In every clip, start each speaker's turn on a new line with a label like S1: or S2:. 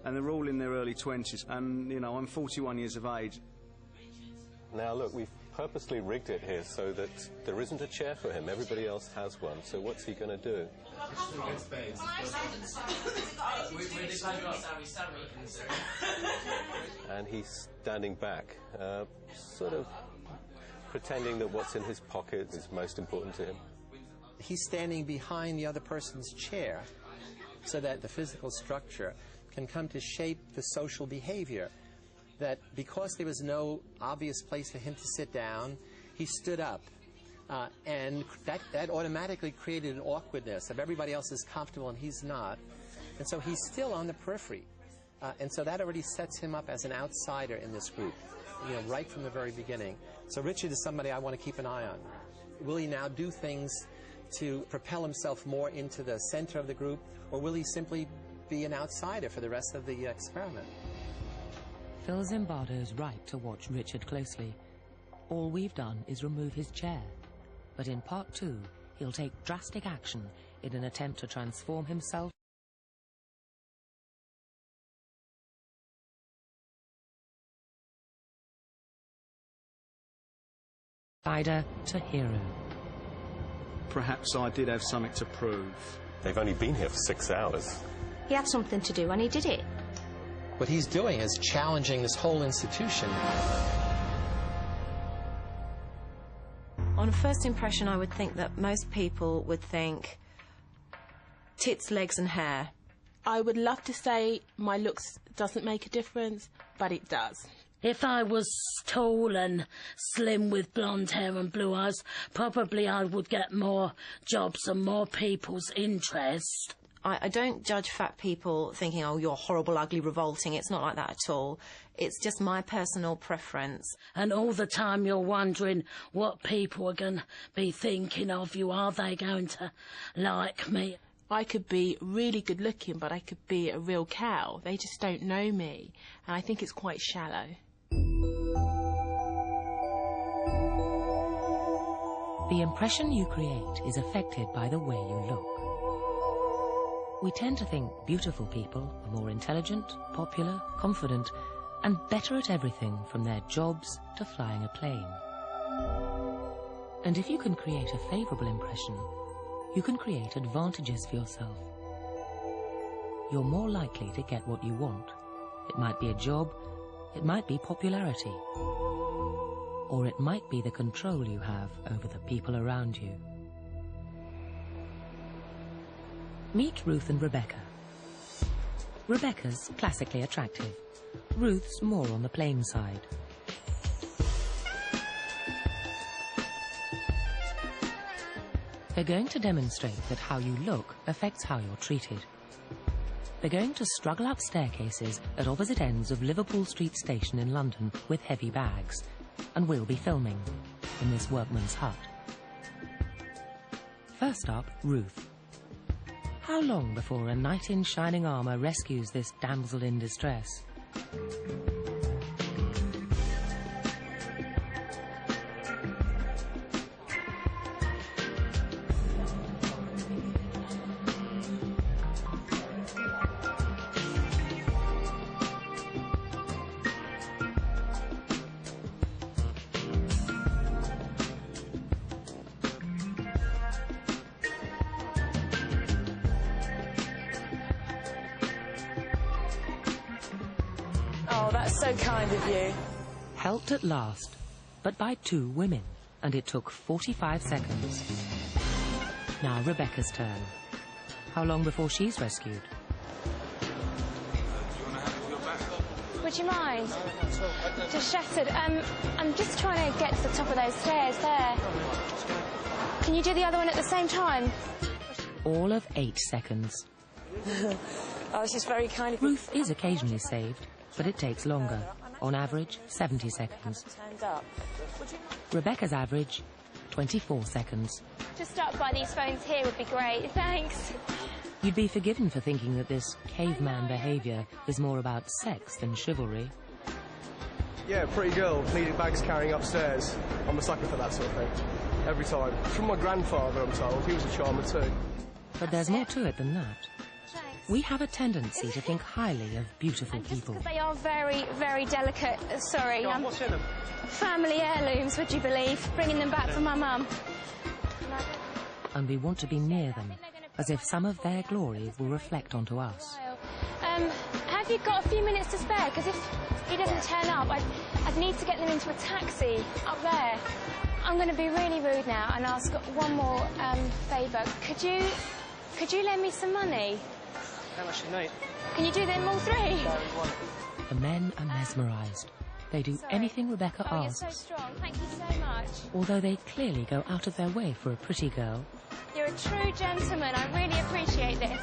S1: and they're all in their early 20s, and, you know, I'm 41 years of age.
S2: Now, look, we've purposely rigged it here so that there isn't a chair for him. Everybody else has one, so what's he going to do? And he's standing back, sort of pretending that what's in his pocket is most important to him.
S3: He's standing behind the other person's chair so that the physical structure can come to shape the social behavior. That because there was no obvious place for him to sit down, he stood up. And that automatically created an awkwardness of everybody else is comfortable and he's not. And so he's still on the periphery. And so that already sets him up as an outsider in this group, you know, right from the very beginning. So Richard is somebody I want to keep an eye on. Will he now do things to propel himself more into the center of the group, or will he simply be an outsider for the rest of the experiment?
S4: Phil Zimbardo's right to watch Richard closely. All we've done is remove his chair. But in part 2, he'll take drastic action in an attempt to transform himself to hero.
S1: Perhaps I did have something to prove.
S2: They've only been here for 6 hours.
S5: He had something to do and he did it.
S3: What he's doing is challenging this whole institution.
S6: On a first impression, I would think that most people would think tits, legs and hair.
S7: I would love to say my looks doesn't make a difference, but it does.
S8: If I was tall and slim with blonde hair and blue eyes, probably I would get more jobs and more people's interest.
S6: I don't judge fat people thinking, oh, you're horrible, ugly, revolting. It's not like that at all. It's just my personal preference.
S8: And all the time you're wondering what people are going to be thinking of you. Are they going to like me?
S7: I could be really good looking, but I could be a real cow. They just don't know me. And I think it's quite shallow.
S4: The impression you create is affected by the way you look. We tend to think beautiful people are more intelligent, popular, confident, and better at everything from their jobs to flying a plane. And if you can create a favourable impression, you can create advantages for yourself. You're more likely to get what you want. It might be a job, it might be popularity, or it might be the control you have over the people around you. Meet Ruth and Rebecca. Rebecca's classically attractive. Ruth's more on the plain side. They're going to demonstrate that how you look affects how you're treated. They're going to struggle up staircases at opposite ends of Liverpool Street Station in London with heavy bags, and we'll be filming in this workman's hut. First up, Ruth. How long before a knight in shining armour rescues this damsel in distress?
S7: Oh, that's so kind of you.
S4: Helped at last, but by 2 women, and it took 45 seconds. Now Rebecca's turn. How long before she's rescued?
S9: Would you mind? Just shattered. I'm just trying to get to the top of those stairs there. Can you do the other one at the same time?
S4: All of 8 seconds.
S7: Oh, this is very kind of you.
S4: Ruth is occasionally saved, but it takes longer. On average, 70 seconds. Rebecca's average, 24 seconds.
S9: Just start by these phones here would be great. Thanks.
S4: You'd be forgiven for thinking that this caveman behaviour is more about sex than chivalry.
S10: Yeah, pretty girl, needing bags carrying upstairs. I'm a sucker for that sort of thing. Every time. From my grandfather, I'm told. He was a charmer too.
S4: But there's more to it than that.
S9: Thanks.
S4: We have a tendency to think highly of beautiful people.
S9: Because they are very, very delicate. Sorry.
S10: What's in them?
S9: Family heirlooms, would you believe? Bringing them back for my mum.
S4: And we want to be near them, as if some of their glory will reflect onto us.
S9: Have you got a few minutes to spare? Because if he doesn't turn up, I'd need to get them into a taxi up there. I'm going to be really rude now and ask one more favour. Could you lend me some money?
S10: How much do you need?
S9: Can you do them all three?
S4: The men are mesmerised. They do anything Rebecca asks.
S9: You're so strong. Thank you so much.
S4: Although they clearly go out of their way for a pretty girl.
S9: You're a true gentleman. I really appreciate this.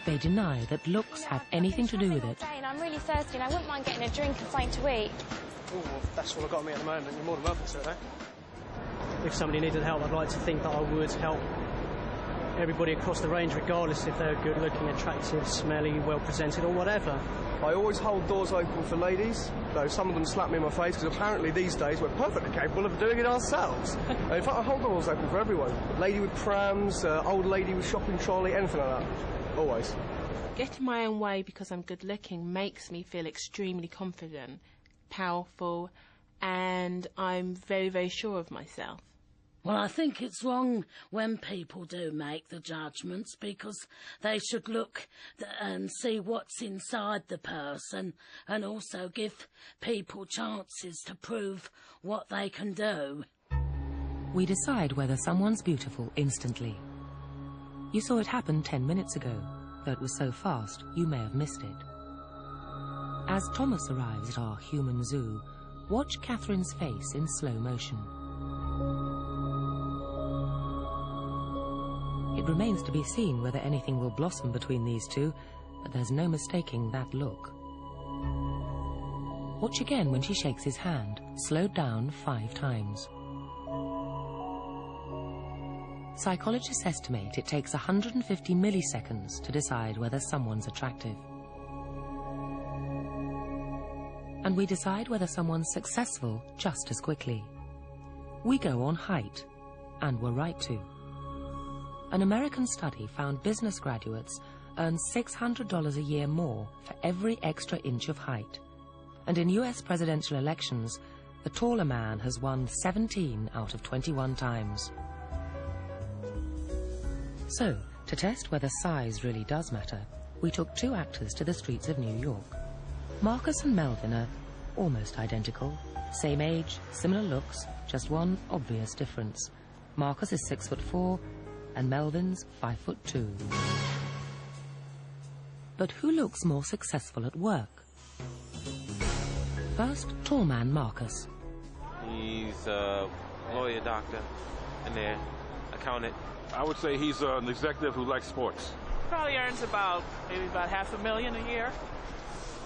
S4: They deny that looks have anything to do with it.
S9: And I'm really thirsty and I wouldn't mind getting a drink and something to eat.
S10: Oh, well, that's all I've got me at the moment. You're more than welcome, sir, though. If somebody needed help, I'd like to think that I would help everybody across the range, regardless if they're good-looking, attractive, smelly, well-presented, or whatever.
S11: I always hold doors open for ladies, though some of them slap me in my face, because apparently these days we're perfectly capable of doing it ourselves. In fact, I hold doors open for everyone. Lady with prams, old lady with shopping trolley, anything like that. Always.
S7: Getting my own way because I'm good-looking makes me feel extremely confident, powerful, and I'm very, very sure of myself.
S8: Well, I think it's wrong when people do make the judgments, because they should look and see what's inside the person and also give people chances to prove what they can do.
S4: We decide whether someone's beautiful instantly. You saw it happen 10 minutes ago, though it was so fast you may have missed it. As Thomas arrives at our human zoo, watch Catherine's face in slow motion. It remains to be seen whether anything will blossom between these two, but there's no mistaking that look. Watch again when she shakes his hand, slowed down 5 times. Psychologists estimate it takes 150 milliseconds to decide whether someone's attractive. And we decide whether someone's successful just as quickly. We go on height, and we're right to. An American study found business graduates earn $600 a year more for every extra inch of height. And in US presidential elections, the taller man has won 17 out of 21 times. So, to test whether size really does matter, we took 2 actors to the streets of New York. Marcus and Melvin are almost identical. Same age, similar looks, just one obvious difference. Marcus is 6'4", and Melvin's 5'2". But who looks more successful at work? First, tall man Marcus.
S12: He's a lawyer, doctor, and an accountant.
S13: I would say he's an executive who likes sports.
S14: Probably earns maybe about $500,000 a year.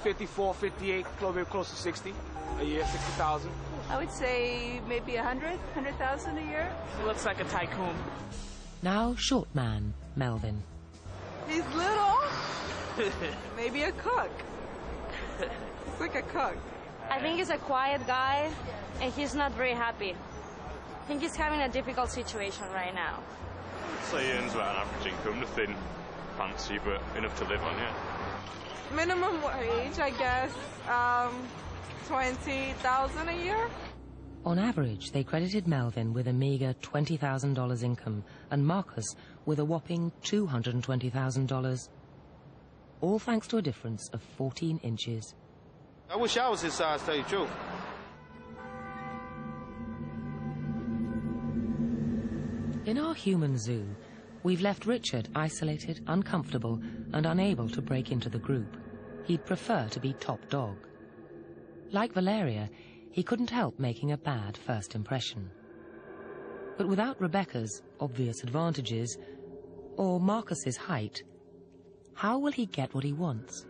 S14: 54, 58, probably close to 60 a year, 60,000.
S15: I would say maybe 100,000 a year.
S14: He looks like a tycoon.
S4: Now short man, Melvin.
S15: He's little. Maybe a cook. He's like a cook.
S16: I think he's a quiet guy, and he's not very happy. I think he's having a difficult situation right now.
S17: So he earns about an average income, nothing fancy, but enough to live on, yeah.
S15: Minimum wage, I guess, 20,000 a year.
S4: On average, they credited Melvin with a meager $20,000 income and Marcus with a whopping $220,000. All thanks to a difference of 14 inches.
S18: I wish I was his size, to tell you the truth.
S4: In our human zoo, we've left Richard isolated, uncomfortable, and unable to break into the group. He'd prefer to be top dog. Like Valeria, he couldn't help making a bad first impression. But without Rebecca's obvious advantages, or Marcus's height, how will he get what he wants?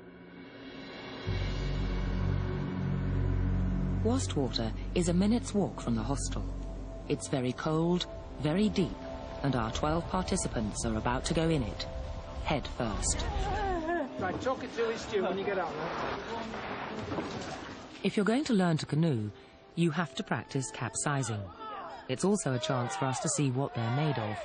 S4: Wastwater is a minute's walk from the hostel. It's very cold, very deep, and our 12 participants are about to go in it, head first.
S10: Right, chocolate chili stew when you get out, man.
S4: If you're going to learn to canoe, you have to practice capsizing. It's also a chance for us to see what they're made of.